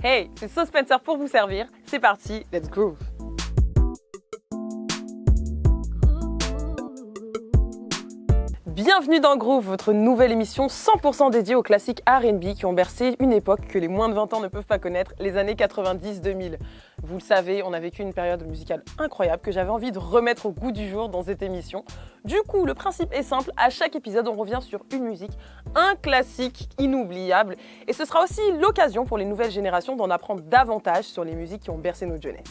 Hey, c'est So Spencer pour vous servir. C'est parti, let's groove. Bienvenue dans Groove, votre nouvelle émission 100% dédiée aux classiques R&B qui ont bercé une époque que les moins de 20 ans ne peuvent pas connaître, les années 90-2000. Vous le savez, on a vécu une période musicale incroyable que j'avais envie de remettre au goût du jour dans cette émission. Du coup, le principe est simple, à chaque épisode, on revient sur une musique, un classique inoubliable. Et ce sera aussi l'occasion pour les nouvelles générations d'en apprendre davantage sur les musiques qui ont bercé notre jeunesse.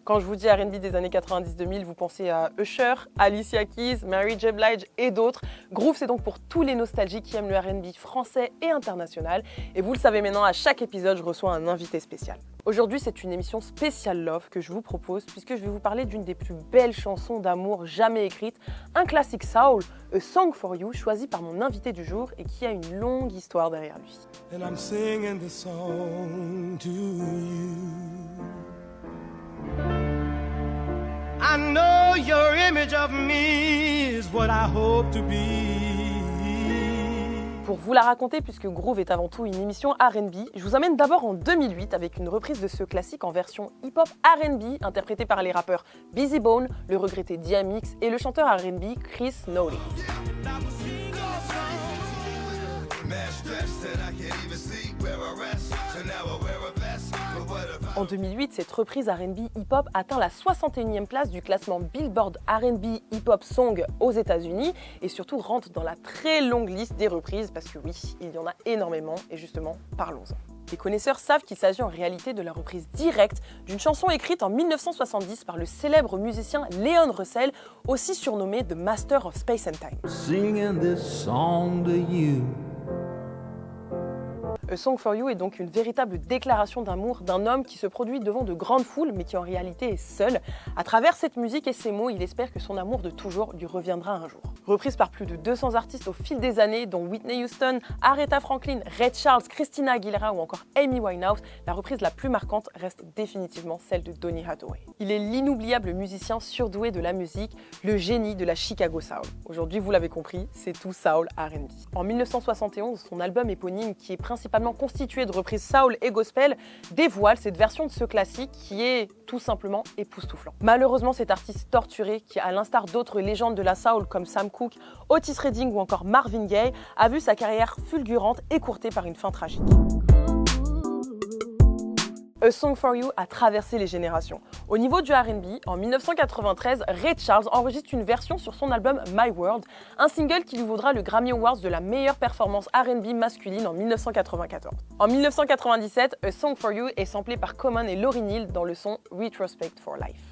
Quand je vous dis R&B des années 90-2000, vous pensez à Usher, Alicia Keys, Mary J. Blige et d'autres. Groove, c'est donc pour tous les nostalgiques qui aiment le R&B français et international. Et vous le savez maintenant, à chaque épisode, je reçois un invité spécial. Aujourd'hui, c'est une émission spéciale Love que je vous propose puisque je vais vous parler d'une des plus belles chansons d'amour jamais écrites, un classique soul, A Song for You, choisi par mon invité du jour et qui a une longue histoire derrière lui. And I'm singing this song to you. I know your image of me is what I hope to be. Pour vous la raconter, puisque Groove est avant tout une émission R&B, je vous emmène d'abord en 2008 avec une reprise de ce classique en version hip-hop R&B interprétée par les rappeurs Bizzy Bone, le regretté DMX et le chanteur R&B Chris Knowles. En 2008, cette reprise R&B hip-hop atteint la 61e place du classement Billboard R&B hip-hop song aux États-Unis et surtout rentre dans la très longue liste des reprises parce que oui, il y en a énormément et justement, parlons-en. Les connaisseurs savent qu'il s'agit en réalité de la reprise directe d'une chanson écrite en 1970 par le célèbre musicien Leon Russell, aussi surnommé The Master of Space and Time. Singing this song to you. A Song for You est donc une véritable déclaration d'amour d'un homme qui se produit devant de grandes foules mais qui en réalité est seul. À travers cette musique et ces mots, il espère que son amour de toujours lui reviendra un jour. Reprise par plus de 200 artistes au fil des années, dont Whitney Houston, Aretha Franklin, Ray Charles, Christina Aguilera ou encore Amy Winehouse, la reprise la plus marquante reste définitivement celle de Donny Hathaway. Il est l'inoubliable musicien surdoué de la musique, le génie de la Chicago Soul. Aujourd'hui, vous l'avez compris, c'est tout soul R&B. En 1971, son album éponyme, qui est principalement constitué de reprises soul et gospel, dévoile cette version de ce classique qui est tout simplement époustouflant. Malheureusement, cet artiste torturé, qui à l'instar d'autres légendes de la soul comme Sam Cooke, Otis Redding ou encore Marvin Gaye, a vu sa carrière fulgurante écourtée par une fin tragique. A Song for You a traversé les générations. Au niveau du R&B, en 1993, Ray Charles enregistre une version sur son album My World, un single qui lui vaudra le Grammy Awards de la meilleure performance R&B masculine en 1994. En 1997, A Song for You est samplé par Common et Lauryn Hill dans le son Retrospect for Life.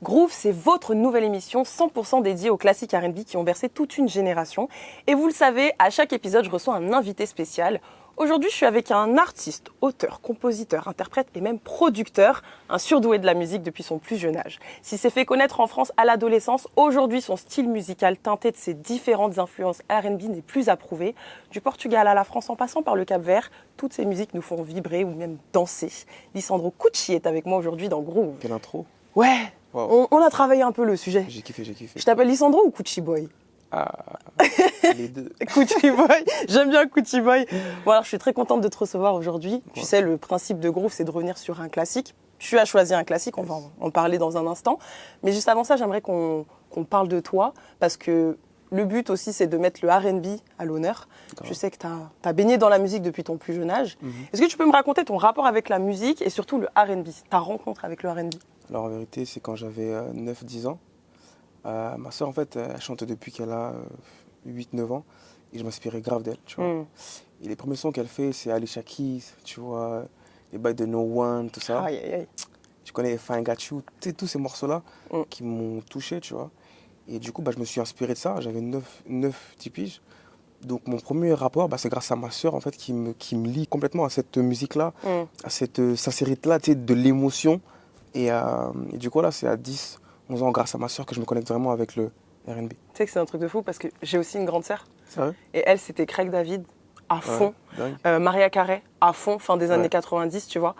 Groove, c'est votre nouvelle émission 100% dédiée aux classiques R&B qui ont bercé toute une génération. Et vous le savez, à chaque épisode, je reçois un invité spécial. Aujourd'hui, je suis avec un artiste, auteur, compositeur, interprète et même producteur, un surdoué de la musique depuis son plus jeune âge. S'il s'est fait connaître en France à l'adolescence, aujourd'hui, son style musical teinté de ses différentes influences R&B n'est plus approuvé. Du Portugal à la France en passant par le Cap-Vert, toutes ces musiques nous font vibrer ou même danser. Lissandro Cucci est avec moi aujourd'hui dans Groove. Quelle intro. Ouais. Wow. On a travaillé un peu le sujet. J'ai kiffé. Je t'appelle Lissandro ou Cucci Boy? Ah, les deux. Cucci Boy, j'aime bien Cucci Boy. Bon alors, je suis très contente de te recevoir aujourd'hui. Ouais. Tu sais, le principe de Groove, c'est de revenir sur un classique. Tu as choisi un classique, on va en parler dans un instant. Mais juste avant ça, j'aimerais qu'on parle de toi, parce que le but aussi, c'est de mettre le R&B à l'honneur. Je sais que tu as baigné dans la musique depuis ton plus jeune âge. Est-ce que tu peux me raconter ton rapport avec la musique et surtout le R&B, ta rencontre avec le R&B? Alors en vérité, c'est quand j'avais 9-10 ans. Ma soeur, en fait, elle chante depuis qu'elle a 8-9 ans. Et je m'inspirais grave d'elle, tu vois. Et les premiers sons qu'elle fait, c'est Alicia Keys, tu vois, les bails de No One, tout ça. Aïe, aïe, aïe. Tu connais If I Got You, tous ces morceaux-là qui m'ont touché, tu vois. Et du coup, je me suis inspiré de ça. J'avais 9-10 piges. Donc mon premier rapport, c'est grâce à ma soeur, en fait, qui me lie complètement à cette musique-là, à cette sincérité-là, tu sais, de l'émotion. Et du coup, là, c'est à 10, 11 ans, grâce à ma soeur, que je me connecte vraiment avec le R&B. Tu sais que c'est un truc de fou parce que j'ai aussi une grande sœur. Sérieux? Et elle, c'était Craig David à fond. Ouais, Mariah Carey à fond, fin des années 90, tu vois.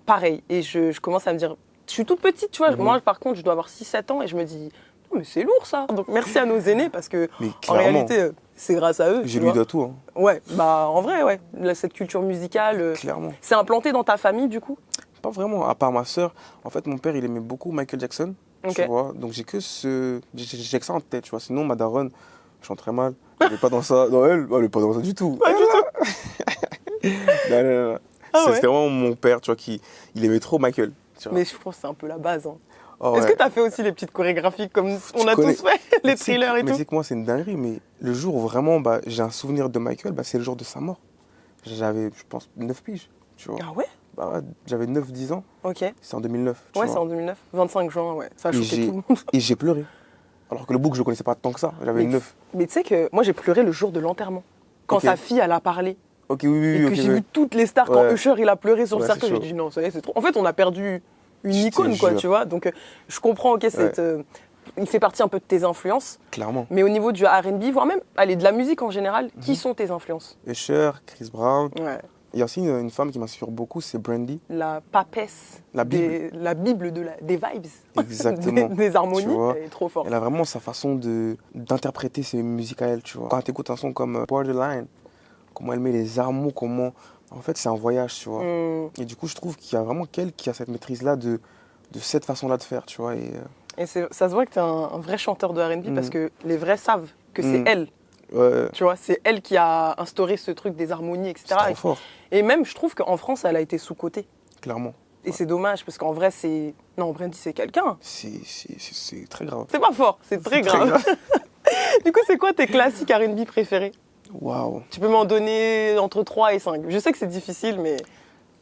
Pareil. Et je commence à me dire, je suis toute petite, tu vois. Mhm. Moi, par contre, je dois avoir 6-7 ans et je me dis, oh, mais c'est lourd ça. Donc merci à nos aînés parce que Mais en clairement, réalité, c'est grâce à eux. je tu lui vois. dois tout, hein. Ouais, bah en vrai, ouais. Cette culture musicale, Clairement. c'est implanté dans ta famille du coup? Pas vraiment, à part ma sœur. En fait, mon père, il aimait beaucoup Michael Jackson, Ok. tu vois. Donc j'ai que ça en tête, tu vois. Sinon, ma daronne, je chante très mal. Elle n'est pas dans ça. Non, elle est pas dans ça du tout. Pas du tout. Non, non, non. Ah C'est ouais. c'était vraiment mon père, tu vois, il aimait trop Michael. Tu vois. Mais je pense que c'est un peu la base. Hein. Oh, Est-ce ouais. que t'as fait aussi les petites chorégraphies comme on a connais- tous fait, les Mais tu sais que- thrillers et Mais tout? tu sais que moi, c'est une dinguerie. Mais le jour où vraiment j'ai un souvenir de Michael, c'est le jour de sa mort. J'avais, je pense, 9 piges, tu vois. Ah ouais? Bah ouais, j'avais 9-10 ans. Ok. C'est en 2009. tu Ouais, vois. c'est en 2009. 25 juin, ouais. Ça a Et choqué tout le monde. Et j'ai pleuré. Alors que le book, je ne connaissais pas tant que ça. J'avais Mais 9. Mais tu sais que moi, j'ai pleuré le jour de l'enterrement. Quand Ok. sa fille, elle a parlé. Ok, oui, oui, Et oui. que ok, j'ai ouais. vu toutes les stars. Quand Ouais. Usher, il a pleuré sur le Ouais, cercle, c'est j'ai chaud. dit non, ça y est, c'est trop. En fait, on a perdu une Je te icône, quoi, jure. tu vois. Donc, je comprends, ok, il fait partie un peu de tes influences. Clairement. Mais au niveau du R&B, voire même, allez, de la musique en général, Mhm. qui sont tes influences? Usher, Chris Brown. Ouais. Il y a aussi une femme qui m'inspire beaucoup, c'est Brandy. La papesse. La Bible. La Bible des vibes. Exactement. des harmonies. Tu vois. Elle est trop forte. Elle a vraiment sa façon d'interpréter ses musiques à elle, tu vois. Quand tu écoutes un son comme Borderline, comment elle met les harmonies, comment... En fait, c'est un voyage, tu vois. Hmm. Et du coup, je trouve qu'il y a vraiment qu'elle qui a cette maîtrise-là de cette façon-là de faire, tu vois. Et ça se voit que tu es un vrai chanteur de R&B parce que les vrais savent que c'est Mm. elle. Ouais, Tu vois, c'est elle qui a instauré ce truc des harmonies, etc. c'est trop fort, Et même, je trouve qu'en France, elle a été sous-cotée. clairement. Et c'est dommage parce qu'en vrai, c'est. Non, Brandy, c'est quelqu'un. C'est très grave. C'est pas fort, c'est très grave. Du coup, c'est quoi tes classiques R&B préférés? Waouh. Tu peux m'en donner entre 3 et 5. Je sais que c'est difficile, mais.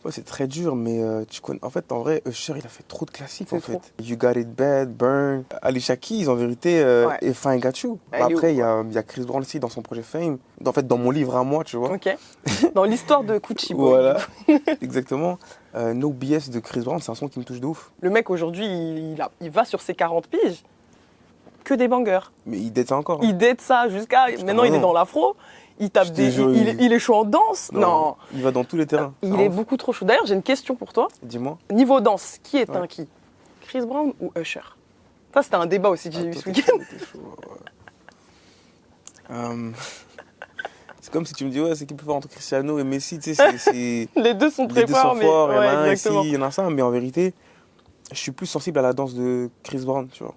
Ouais, c'est très dur, mais tu connais. En fait, en vrai, Usher, il a fait trop de classiques, C'est en fait. trop. You Got It Bad, Burn, Alicia Keys, en vérité, Ouais. et Fine Got You. Elle est Après, ouf, il y a Chris Brown aussi dans son projet Fame. En fait, dans mon livre à moi, tu vois. Ok. Dans l'histoire de Gucci Boy. Voilà, exactement. No BS de Chris Brown, c'est un son qui me touche de ouf. Le mec, aujourd'hui, il va sur ses 40 piges. Que des bangers. Mais il date ça encore. Il date ça jusqu'à. Maintenant, il est non. dans l'afro. Il tape Je te des. jure, Il est chaud en danse. Non. Il va dans tous les terrains. Il C'est est ouf. beaucoup trop chaud. D'ailleurs, j'ai une question pour toi. Dis-moi. Niveau danse, qui est Ouais. un qui? Chris Brown ou Usher? Ça, c'était un débat aussi que j'ai eu Ah, ce toi, week-end. t'es chaud, ouais. C'est comme si tu me dis, ouais, c'est qui peut faire entre Cristiano et Messi, tu sais, Les deux sont très les deux forts, sont mais. forts, il y en a ouais, un ici, exactement. il y en a ça, mais en vérité, je suis plus sensible à la danse de Chris Brown, tu vois.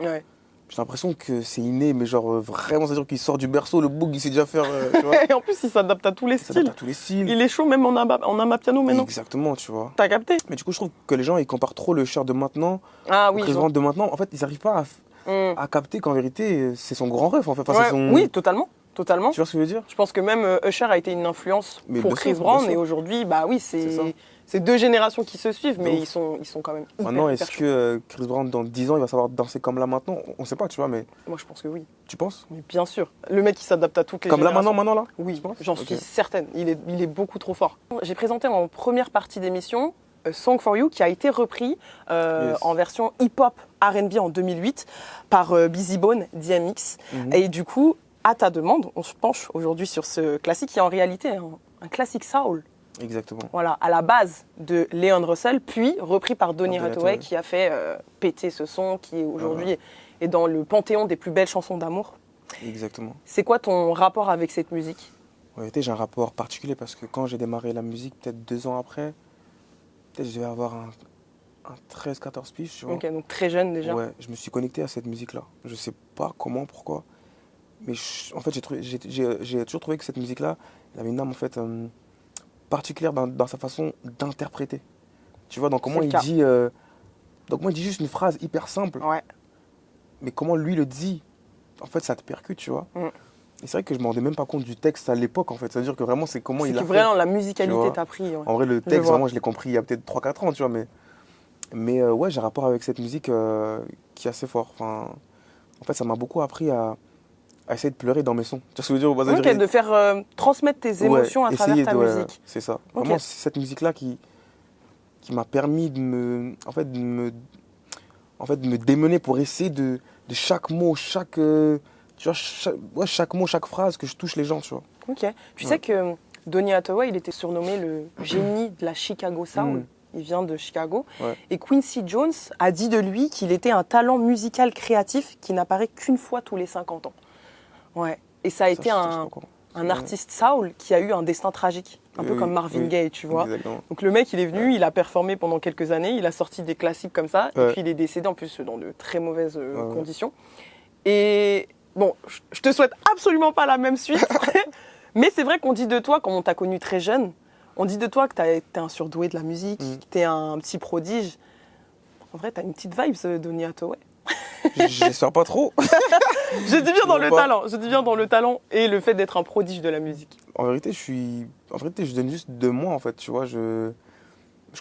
Ouais. J'ai l'impression que c'est inné, mais genre vraiment, c'est-à-dire qu'il sort du berceau, le boug, il sait déjà faire, tu vois. Et en plus, il s'adapte à tous les Ça s'adapte styles. à tous les styles. Il est chaud même en amapiano maintenant. Exactement, tu vois. T'as capté? Mais du coup, je trouve que les gens, ils comparent trop le Cher de maintenant Ah au oui. Chris je vois. Brown de maintenant. En fait, ils n'arrivent pas Hmm. à capter qu'en vérité, c'est son grand ref, en fait. Enfin, Ouais, c'est son... Oui, totalement. Totalement. Tu vois ce que je veux dire? Je pense que même Usher a été une influence Mais pour bien Chris sûr, Brown. bien Et sûr. aujourd'hui, bah oui, C'est ça. c'est deux générations qui se suivent, mais ouf. ils sont quand même hyper, Maintenant, hyper est-ce chauds. que Chris Brown, dans 10 ans, il va savoir danser comme là maintenant? On sait pas, tu vois, mais Moi, je pense que oui. tu penses? Mais bien sûr. Le mec, il s'adapte à toutes les Comme là, générations. maintenant, là? Oui, penses j'en Ok. suis certaine. Il est beaucoup trop fort. J'ai présenté en première partie d'émission Song for You qui a été repris Yes. en version hip-hop R&B en 2008 par Busy Bone, DMX. Mhm. Et du coup, à ta demande, on se penche aujourd'hui sur ce classique qui est en réalité un classique soul. Exactement. Voilà, à la base de Leon Russell, puis repris par Donny Donny Hathaway Hathaway. qui a fait péter ce son qui aujourd'hui est dans le panthéon des plus belles chansons d'amour. Exactement. C'est quoi ton rapport avec cette musique? En vérité, j'ai un rapport particulier parce que quand j'ai démarré la musique, peut-être 2 ans après, peut-être je devais avoir un 13-14 piges, tu vois. Ok, donc très jeune déjà. Ouais, je me suis connecté à cette musique-là. Je sais pas comment, pourquoi. Mais en fait, j'ai toujours trouvé que cette musique-là, elle avait une âme en fait particulière dans sa façon d'interpréter. Tu vois, dans comment C'est le il cas. dit. Donc moi, il dit juste une phrase hyper simple, Ouais. mais comment lui le dit, en fait, ça te percute, tu vois. Mm. Et c'est vrai que je me rendais même pas compte du texte à l'époque, en fait. C'est-à-dire que vraiment, c'est comment C'est il que a fait. vraiment la tu musicalité vois. t'a pris. Ouais. En vrai, le Je texte, vois. vraiment, je l'ai compris il y a peut-être 3-4 ans, tu vois. Mais ouais, j'ai un rapport avec cette musique qui est assez fort. Enfin, en fait, ça m'a beaucoup appris à essayer de pleurer dans mes sons. Tu vois ce que je veux dire? Bah, Ok, de faire transmettre tes émotions à travers essayer ta ouais, musique. c'est ça. Ok. Vraiment, c'est cette musique-là qui m'a permis de me démener pour essayer de chaque mot, chaque mot, chaque phrase que je touche les gens, tu vois. Ok. Tu Ouais. sais que Donny Hathaway, il était surnommé le génie de la Chicago Soul. Mm. Il vient de Chicago. Ouais. Et Quincy Jones a dit de lui qu'il était un talent musical créatif qui n'apparaît qu'une fois tous les 50 ans. Ouais. Et ça a été je sais pas un encore. artiste soul qui a eu un destin tragique, un peu Oui, comme Marvin oui. Gaye, tu vois. Exactement. Donc le mec, il est venu, il a performé pendant quelques années, il a sorti des classiques comme ça, et Ouais. puis il est décédé en plus dans de très mauvaises Ouais. conditions. Et bon, je te souhaite absolument pas la même suite, mais c'est vrai qu'on dit de toi, quand on t'a connu très jeune, on dit de toi que t'es un surdoué de la musique, que t'es un petit prodige. En vrai, t'as une petite vibe, ce Donny Hathaway. J'espère pas trop. Je dis bien dans le pas. talent, je dis bien dans le talent et le fait d'être un prodige de la musique. En vérité, je donne juste de moi, en fait, tu vois. Je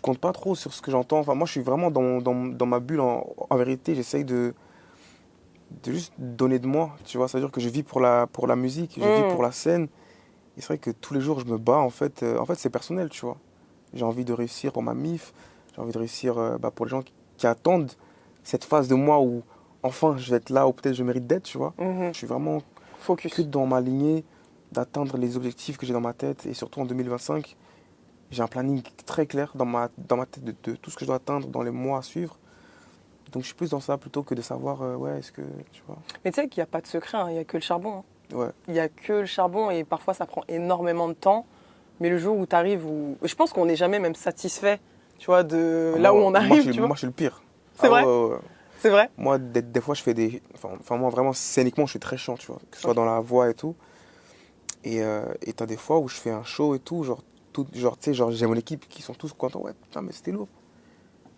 compte pas trop sur ce que j'entends. Enfin, moi, je suis vraiment dans ma bulle. En vérité, j'essaye de juste donner de moi, tu vois. C'est-à-dire que je vis pour la musique, je vis pour la scène. Et c'est vrai que tous les jours, je me bats, en fait. En fait, c'est personnel, tu vois. J'ai envie de réussir pour ma MIF. J'ai envie de réussir pour les gens qui attendent cette phase de moi où, enfin, je vais être là où peut-être je mérite d'être, tu vois. Je suis vraiment Focus. que dans ma lignée d'atteindre les objectifs que j'ai dans ma tête. Et surtout en 2025, j'ai un planning très clair dans ma tête de tout ce que je dois atteindre dans les mois à suivre. Donc je suis plus dans ça plutôt que de savoir, ouais, est-ce que, tu vois. Mais tu sais qu'il n'y a pas de secret, il n'y a que le charbon. Hein. Ouais, Il n'y a que le charbon et parfois ça prend énormément de temps. Mais le jour où tu arrives, je pense qu'on n'est jamais même satisfait, tu vois, de là où on arrive, tu vois. Moi, je suis le pire. C'est vrai ouais. C'est vrai. Moi, des fois, je fais des... Enfin, moi, vraiment, scéniquement, je suis très chiant, tu vois. Que ce soit dans la voix et tout. Et t'as des fois où je fais un show et tout, tu sais, j'ai mon équipe qui sont tous contents. Ouais, putain, mais c'était lourd.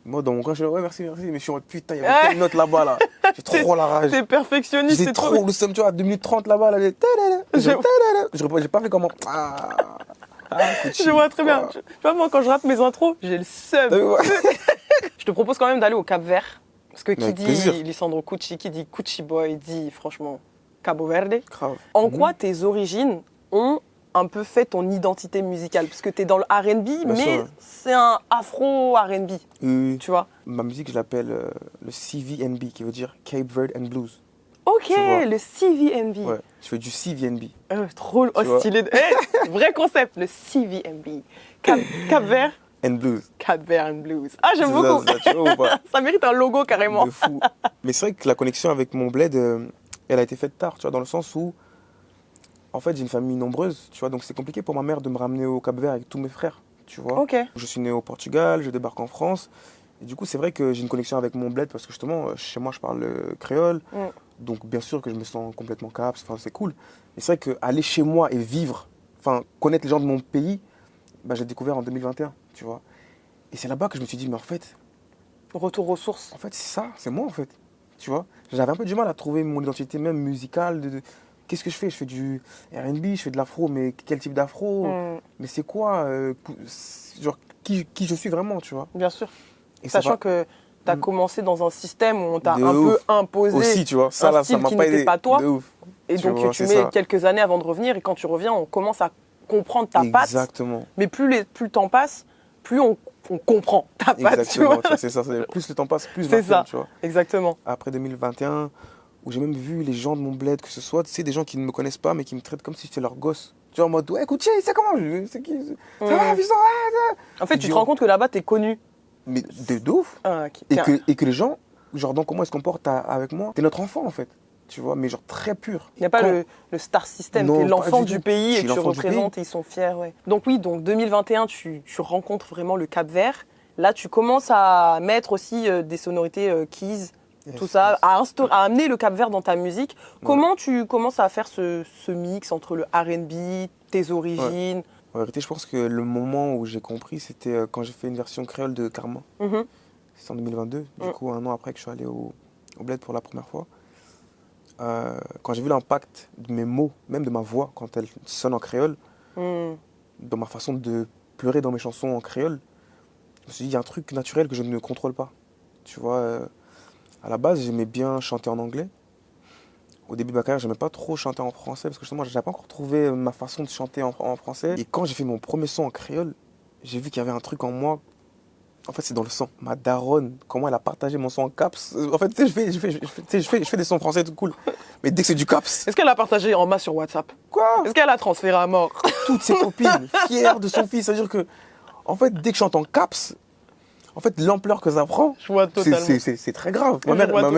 Moi, dans mon coin, je dis, ouais, merci. Mais je suis en putain, il y avait telle note là-bas, là. J'ai trop la rage. T'es perfectionniste, J'ai c'est trop, trop. nous sommes, tu vois, à 2 minutes 30 là-bas, là. J'ai pas fait comment. Je vois très bien. Tu vois, moi, quand je rappe mes intros, j'ai le seum. Je te propose quand même d'aller au Cap-Vert. Parce que qui Avec dit plaisir. Lisandro Cucci, qui dit Cucci Boy, dit franchement Cabo Verde. Grave. En quoi tes origines ont un peu fait ton identité musicale? Parce que t'es dans le R&B, mais sûr, ouais. c'est un afro-R&B, Oui. tu vois. Ma musique, je l'appelle le CVNB, qui veut dire Cape Verde and Blues. Ok, Tu vois. le CVNB. Ouais, je fais du CVNB. Trop vois. stylé. Vrai concept, le CVNB. Cap-Vert, And Blues. Cap-Vert and Blues. Ah, j'aime beaucoup. Ça, tu vois ou pas? Ça mérite un logo carrément. De fou. Mais c'est vrai que la connexion avec mon bled, elle a été faite tard, tu vois, dans le sens où, en fait, j'ai une famille nombreuse, tu vois, donc c'est compliqué pour ma mère de me ramener au Cap-Vert avec tous mes frères, tu vois. Ok. Je suis né au Portugal, je débarque en France, et du coup, c'est vrai que j'ai une connexion avec mon bled parce que justement, chez moi, je parle créole, donc bien sûr que je me sens complètement caps, enfin, c'est cool. Mais c'est vrai qu'aller chez moi et vivre, enfin, connaître les gens de mon pays, bah, j'ai découvert en 2021, tu vois. Et c'est là-bas que je me suis dit, mais en fait, Retour aux sources. c'est ça, c'est moi en fait. Tu vois, j'avais un peu du mal à trouver mon identité même musicale. Qu'est-ce que je fais? Je fais du R&B, je fais de l'afro, mais quel type d'afro? Mais c'est quoi genre, qui je suis vraiment, tu vois? Bien sûr. Et ça Sachant va que tu as commencé dans un système où on t'a de un ouf. peu imposé aussi, tu vois. Ça, un là, style ça m'a qui pas n'était aidé. pas toi. De ouf. Et Tu donc vois, tu c'est mets ça. quelques années avant de revenir et quand tu reviens, on commence à comprendre ta patte. Exactement. Mais plus le temps passe, plus on comprend ta patte. Tu Exactement, vois. c'est ça. Plus le temps passe, plus je C'est m'affirme, ça. tu vois. Exactement. Après 2021, où j'ai même vu les gens de mon bled, que ce soit, tu sais, des gens qui ne me connaissent pas, mais qui me traitent comme si j'étais leur gosse. Tu vois, en mode, ouais, écoute, c'est comment? C'est qui? Ça va, fils, En fait, tu te rends compte que là-bas, t'es connu. Mais de ouf. Ah, ok. Et que les gens, genre, dans comment ils se comportent avec moi, t'es notre enfant, en fait. Tu vois, mais genre très pur. Il n'y a pas Quand- le star system, Non, t'es pas l'enfant du du tout. pays Je et suis que tu l'enfant du représentes et ils sont fiers. Ouais. Donc oui, donc 2021, tu rencontres vraiment le Cap-Vert. Là, tu commences à mettre aussi des sonorités keys, Yes, tout ça, yes. à amener le Cap-Vert dans ta musique. Comment tu commences à faire ce mix entre le R&B, tes origines? En vérité, je pense que le moment où j'ai compris, c'était quand j'ai fait une version créole de Karma. Mhm. C'était en 2022. Du coup, un an après que je suis allé au bled pour la première fois. Quand j'ai vu l'impact de mes mots, même de ma voix, quand elle sonne en créole, dans ma façon de pleurer dans mes chansons en créole, je me suis dit, il y a un truc naturel que je ne contrôle pas. Tu vois, à la base, j'aimais bien chanter en anglais. Au début de ma carrière, j'aimais pas trop chanter en français parce que justement, je n'avais pas encore trouvé ma façon de chanter en français. Et quand j'ai fait mon premier son en créole, j'ai vu qu'il y avait un truc en moi. En fait, c'est dans le sang. Ma daronne, comment elle a partagé mon son en caps. En fait, tu sais, je fais des sons français tout cool. Mais dès que c'est du caps, Est-ce qu'elle a partagé en masse sur WhatsApp? quoi? Est-ce qu'elle a transféré à mort? Toutes ses copines, fières de son fils. C'est-à-dire que, en fait, dès que je chante en caps, En fait, l'ampleur que ça prend, Je vois totalement. c'est très grave. Je vois Ma mère totalement.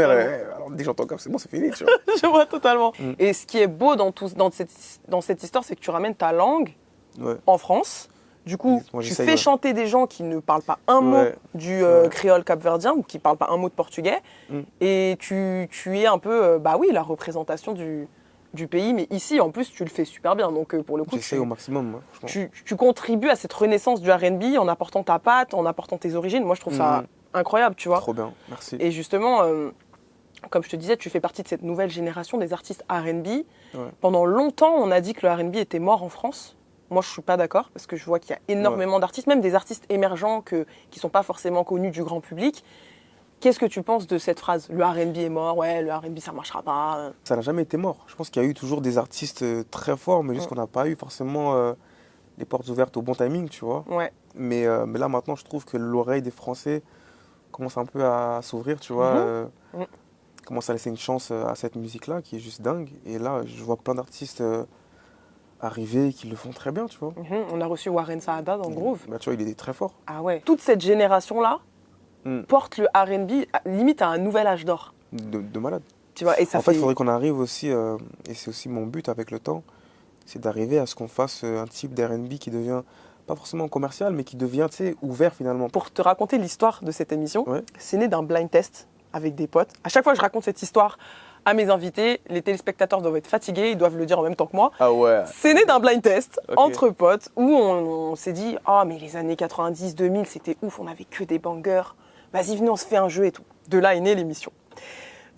alors, dès que j'entends comme c'est bon, c'est fini, tu vois. Je vois totalement. Mm. Et ce qui est beau dans cette histoire, c'est que tu ramènes ta langue Ouais. en France. Du coup, Moi, tu j'essaye, fais ouais. chanter des gens qui ne parlent pas un mot Ouais. du Ouais. créole capverdien ou qui ne parlent pas un mot de portugais. Mm. Et tu es un peu, bah oui, la représentation du pays. Mais ici, en plus, tu le fais super bien. Donc, pour le coup, J'essaye au maximum, ouais, franchement. tu contribues à cette renaissance du R&B en apportant ta patte, en apportant tes origines. Moi, je trouve ça incroyable, tu vois. Trop bien, merci. Et justement, comme je te disais, tu fais partie de cette nouvelle génération des artistes R&B. Ouais. Pendant longtemps, on a dit que le R&B était mort en France. Moi, je ne suis pas d'accord parce que je vois qu'il y a énormément d'artistes, même des artistes émergents qui ne sont pas forcément connus du grand public. Qu'est-ce que tu penses de cette phrase ? Le R&B est mort, ouais, le R&B ça ne marchera pas. Ça n'a jamais été mort. Je pense qu'il y a eu toujours des artistes très forts, mais juste qu'on n'a pas eu forcément les portes ouvertes au bon timing, tu vois. Ouais. Mais là, maintenant, je trouve que l'oreille des Français commence un peu à s'ouvrir, tu vois. Commence à laisser une chance à cette musique-là, qui est juste dingue. Et là, je vois plein d'artistes arriver qui le font très bien, tu vois. On a reçu Warren Saada dans Groove. Bah, tu vois, il est très fort. Ah ouais. Toute cette génération-là porte le R&B limite à un nouvel âge d'or. De malade. Tu vois, et ça En fait, il faudrait qu'on arrive aussi, et c'est aussi mon but avec le temps, c'est d'arriver à ce qu'on fasse un type d'R&B qui devient, pas forcément commercial, mais qui devient, tu sais, ouvert finalement. Pour te raconter l'histoire de cette émission, Ouais. c'est né d'un blind test avec des potes. À chaque fois que je raconte cette histoire à mes invités, les téléspectateurs doivent être fatigués, ils doivent le dire en même temps que moi. Ah ouais. C'est né d'un blind test Ok. entre potes où on s'est dit « Ah, mais les années 90-2000, c'était ouf, on avait que des bangers. Vas-y, venez, on se fait un jeu et tout. » De là est née l'émission.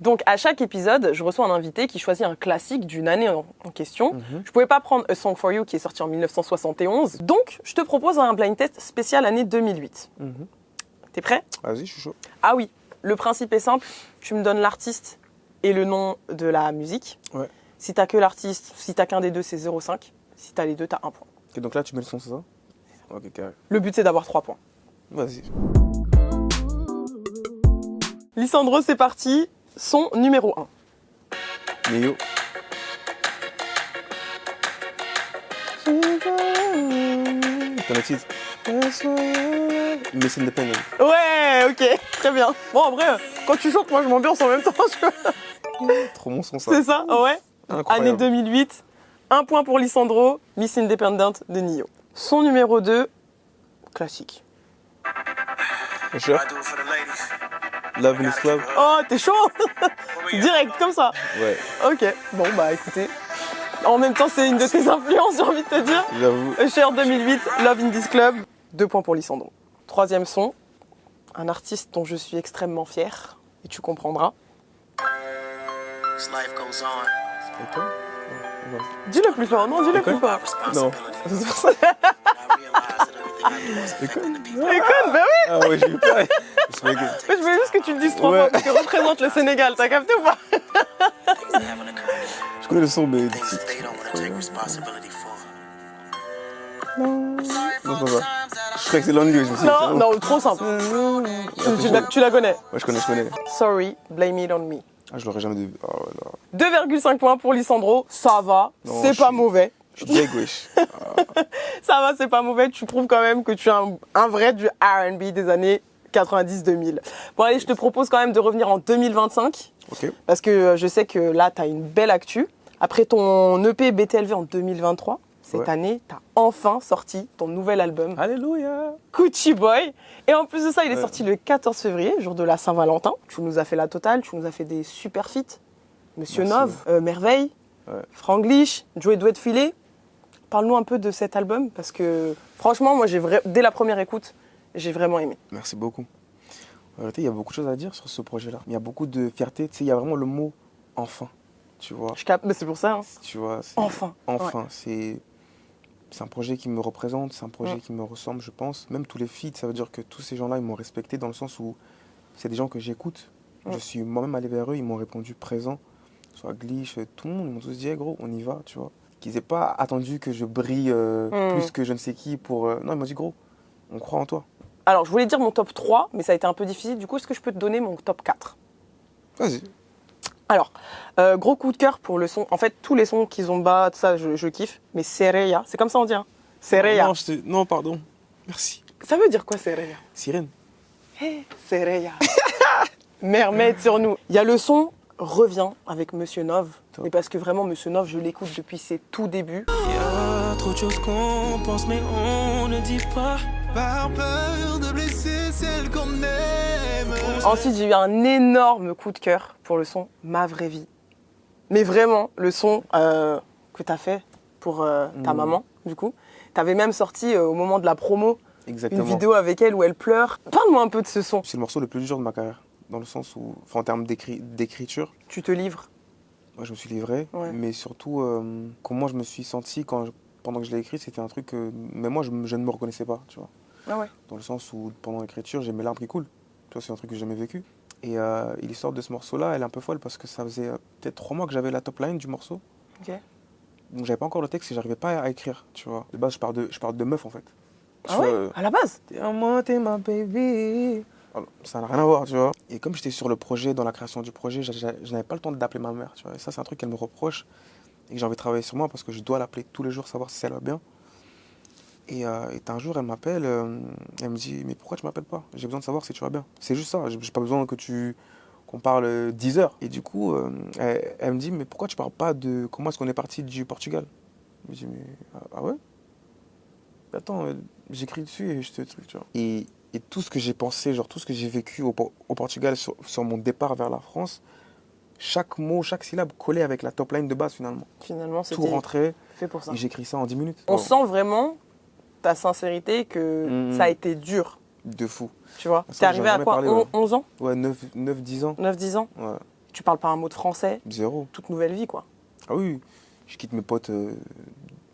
Donc, à chaque épisode, je reçois un invité qui choisit un classique d'une année en question. Je pouvais pas prendre A Song for You qui est sorti en 1971. Donc, je te propose un blind test spécial année 2008. T'es prêt ? Vas-y, je suis chaud. Ah oui, le principe est simple. Tu me donnes l'artiste et le nom de la musique. Ouais. Si t'as que l'artiste, si t'as qu'un des deux, c'est 0,5. Si t'as les deux, t'as 1 point. Ok, donc là, tu mets le son, c'est ça? Ok, carré. Le but, c'est d'avoir 3 points. Vas-y. Lissandro, c'est parti. Son numéro 1. Neo. T'en as titre. Miss Independent. Ouais, ok, très bien. Bon, en vrai, quand tu chantes, moi, je m'ambiance en même temps. Trop bon son, ça. C'est ça, ouais. Incroyable. Année 2008. 1 point pour Lissandro, Miss Independent de Nio. Son numéro 2, classique. Usher. Love in this club. Oh, t'es chaud. Direct, comme ça. Ouais, Ok, bon, bah écoutez. En même temps, c'est une de tes influences, j'ai envie de te dire. j'avoue. Usher 2008, Love in This Club. 2 points pour Lissandro. Troisième son, un artiste dont je suis extrêmement fier, et tu comprendras. As life goes on, Et toi? Ouais. Dis-le plus fort, non, dis-le plus fort. Non. C'est pour ça. I realize that everything I do is for the people. Écoute, bah oui. Ah ouais, j'ai eu peur. Je me gueule. Je voulais juste que tu le dises 3 Ouais. fois parce que représente le Sénégal, t'as capté ou pas? Things that haven't occurred, Je connais le son, mais. things that they don't want to take responsibility for. Non, c'est pas ça. Je crois que c'est l'ennui, je me suis dit. Non, non, trop simple. Tu la connais. Ouais, je connais. Sorry, blame it on me. Ah, je l'aurais jamais deviné. Oh là là. 2,5 points pour Lissandro, ça va, Non, c'est je pas suis- mauvais. Je suis deg, wesh. Ça va, c'est pas mauvais, tu prouves quand même que tu es un vrai du R&B des années 90-2000. Bon allez, je te propose quand même de revenir en 2025, Ok. parce que je sais que là, tu as une belle actu. Après ton EP BTLV en 2023, cette Ouais. année, tu as enfin sorti ton nouvel album, Alléluia. Coochie Boy. Et en plus de ça, il est Ouais. sorti le 14 février, jour de la Saint-Valentin. Tu nous as fait la totale, tu nous as fait des super feats. Monsieur Merci. Nov, Merveille, Ouais. Franglish, Joey Douet Filet. Parle-nous un peu de cet album, parce que franchement, moi, dès la première écoute, j'ai vraiment aimé. Merci beaucoup. En réalité, il y a beaucoup de choses à dire sur ce projet-là. Il y a beaucoup de fierté. Tu sais, il y a vraiment le mot « enfin ». Tu vois, Je capte, mais c'est pour ça. Hein. tu vois c'est- Enfin. Enfin, c'est un projet qui me représente, c'est un projet qui me ressemble, je pense. Même tous les feats, ça veut dire que tous ces gens-là, ils m'ont respecté dans le sens où c'est des gens que j'écoute. Je suis moi-même allé vers eux, ils m'ont répondu présent. Soit Glitch, tout le monde, ils m'ont tous dit hey, gros, on y va, tu vois. Qu'ils n'aient pas attendu que je brille plus que je ne sais qui pour. Non, ils m'ont dit gros, on croit en toi. Alors, je voulais dire mon top 3, mais ça a été un peu difficile. Du coup, est-ce que je peux te donner mon top 4 ? Vas-y. Alors, gros coup de cœur pour le son. En fait, tous les sons qu'ils ont bas, ça, je kiffe. Mais Sereya, c'est comme ça on dit, hein. Sereya. Non, non, pardon. Merci. Ça veut dire quoi, Sereya ? Sirène. Hey, Sereya. Mermaid sur nous. Il y a le son Revient avec Monsieur Nov. Top. Mais parce que vraiment, Monsieur Nov, je l'écoute depuis ses tout débuts. Y a trop de choses qu'on pense mais on ne dit pas. Par peur de blesser celle qu'on aime. Ensuite, j'ai eu un énorme coup de cœur pour le son Ma Vraie Vie. Mais vraiment, le son que tu as fait pour ta maman, du coup. Tu avais même sorti au moment de la promo Exactement. une vidéo avec elle où elle pleure. Parle-moi un peu de ce son. C'est le morceau le plus dur de ma carrière, dans le sens où, enfin, en termes d'écriture, Tu te livres. moi, je me suis livré, Ouais. mais surtout, comment je me suis senti pendant que je l'ai écrit, c'était un truc que même moi, je ne me reconnaissais pas, tu vois. Ah ouais. Dans le sens où, pendant l'écriture, j'ai mes larmes qui coulent. Tu vois, c'est un truc que j'ai jamais vécu. Et l'histoire de ce morceau-là, elle est un peu folle parce que ça faisait peut-être 3 mois que j'avais la top line du morceau. Ok. Donc, j'avais pas encore le texte et j'arrivais pas à écrire, tu vois. De base, je parle de meuf, en fait. Ah ouais, à la base. T'es à moi, t'es ma baby. Alors, ça n'a rien à voir, tu vois. Et comme j'étais sur le projet, dans la création du projet, je n'avais pas le temps d'appeler ma mère, tu vois. Et ça, c'est un truc qu'elle me reproche et que j'ai envie de travailler sur moi parce que je dois l'appeler tous les jours, savoir si elle va bien. Et un jour, elle m'appelle, elle me dit, mais pourquoi tu m'appelles pas? J'ai besoin de savoir si tu vas bien. C'est juste ça, j'ai pas besoin qu'on parle 10 heures. Et du coup, elle me dit, mais pourquoi tu parles pas de comment est-ce qu'on est parti du Portugal? Je me dis, mais ah ouais? Attends, j'écris dessus et je te truc, tu vois. Et tout ce que j'ai pensé, genre tout ce que j'ai vécu au Portugal sur mon départ vers la France, chaque mot, chaque syllabe collait avec la top line de base finalement. Finalement, Tout c'était rentrait fait pour ça. et j'écris ça en 10 minutes. On Oh, sent vraiment ta sincérité que Mhm. ça a été dur, de fou. tu vois. Ça, T'es arrivé j'en ai à jamais quoi, parlé, ouais. 11 ans? Ouais, 9-10 ans. 9-10 ans? Ouais, Tu parles pas un mot de français, zéro. toute nouvelle vie, quoi. Ah oui, je quitte mes potes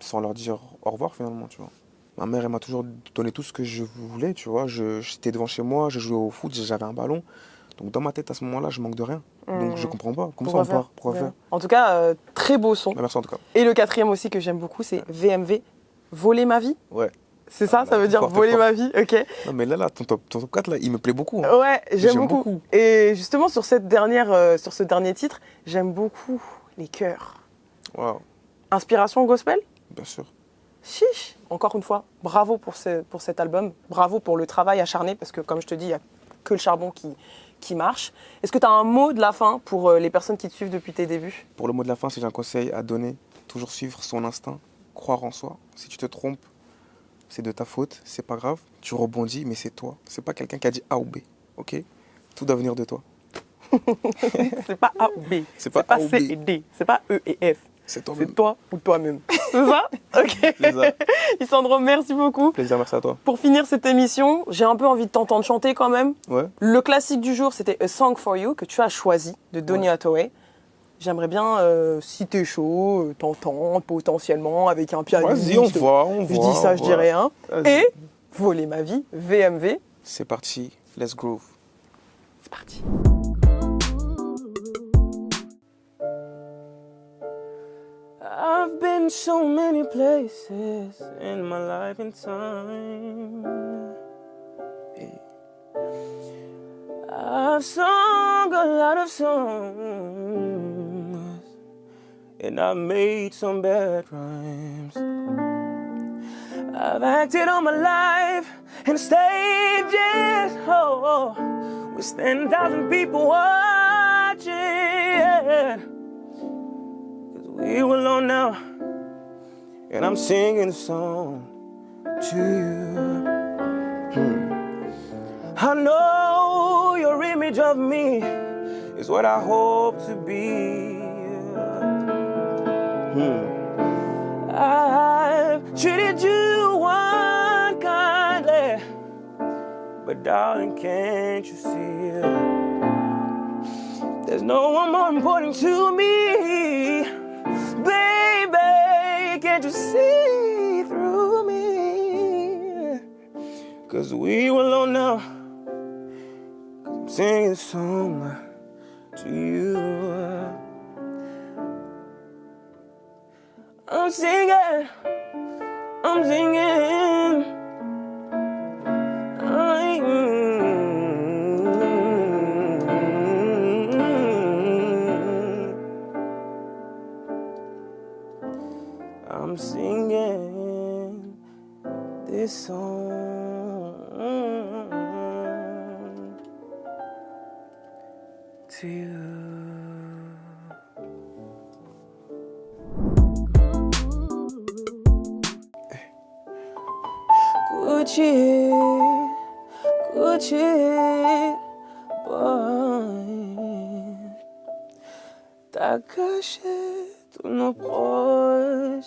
sans leur dire au revoir finalement, tu vois. Ma mère, elle m'a toujours donné tout ce que je voulais, tu vois. J'étais devant chez moi, je jouais au foot, j'avais un ballon. Donc dans ma tête, à ce moment-là, je manque de rien. Donc je comprends pas. Comment ça on part? Pourquoi faire? En tout cas, très beau son. Bah, merci en tout cas. Et le quatrième aussi que j'aime beaucoup, c'est VMV, Voler ma vie. Ouais. C'est ça, Ah, ça veut t'es dire fort, t'es voler fort. ma vie, ok. Non mais là, ton top 4, là, il me plaît beaucoup. Hein. Ouais, j'aime J'aime beaucoup. beaucoup. Et justement, sur ce dernier titre, j'aime beaucoup les chœurs. Waouh, Inspiration gospel? bien sûr. Chiche. Encore une fois, bravo pour cet album. Bravo pour le travail acharné, parce que comme je te dis, il n'y a que le charbon qui marche. Est-ce que tu as un mot de la fin pour les personnes qui te suivent depuis tes débuts? Pour le mot de la fin, si j'ai un conseil à donner, toujours suivre son instinct, croire en soi. Si tu te trompes, c'est de ta faute, c'est pas grave. Tu rebondis, mais c'est toi. C'est pas quelqu'un qui a dit A ou B, ok? Tout doit venir de toi. C'est pas A ou B. C'est pas A ou C B. et D. C'est pas E et F. C'est toi-même. C'est toi ou toi-même. C'est ça? Ok. C'est ça. Isandro, merci beaucoup. Plaisir, merci à toi. Pour finir cette émission, j'ai un peu envie de t'entendre chanter quand même. Ouais. Le classique du jour, c'était A Song for You, que tu as choisi, de Donny Hathaway. J'aimerais bien, si t'es chaud, t'entendre potentiellement avec un piano. Vas-y, on voit, Je dis ça, je dis rien. Vas-y. Et Voler ma vie, VMV. C'est parti, let's groove. C'est parti. I've been so many places in my life and time. I've sung a lot of songs, and I've made some bad rhymes. I've acted all my life in stages, with 10,000 people watching. We were alone now, and I'm singing a song to you. I know your image of me is what I hope to be. I've treated you unkindly, but darling, can't you see it? There's no one more important to me. Baby, can't you see through me? 'Cause we were alone now. 'Cause I'm singing a song to you. I'm singing. I'm singing this song to you. Gucci, Gucci, boy. T'as caché tous nos projets.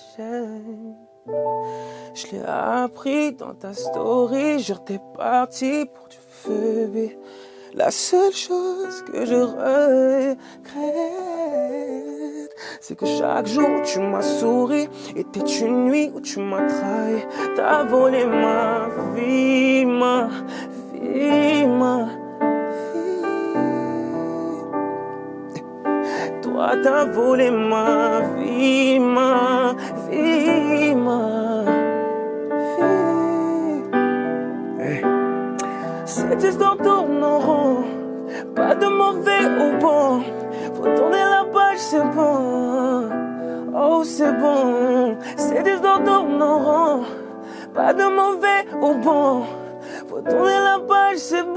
Je l'ai appris dans ta story, jure t'es parti pour du feu. La seule chose que je regrette, c'est que chaque jour où tu m'as souri était une nuit où tu m'as trahi. T'as volé ma vie, ma vie, ma vie. Toi t'as volé ma vie, ma vie, ma vie. Hey. Cette histoire tourne en rond, pas de mauvais ou bon. Faut tourner la page, c'est bon. Oh, c'est bon. Cette histoire tourne en rond, pas de mauvais ou bon. Faut tourner la page, c'est bon.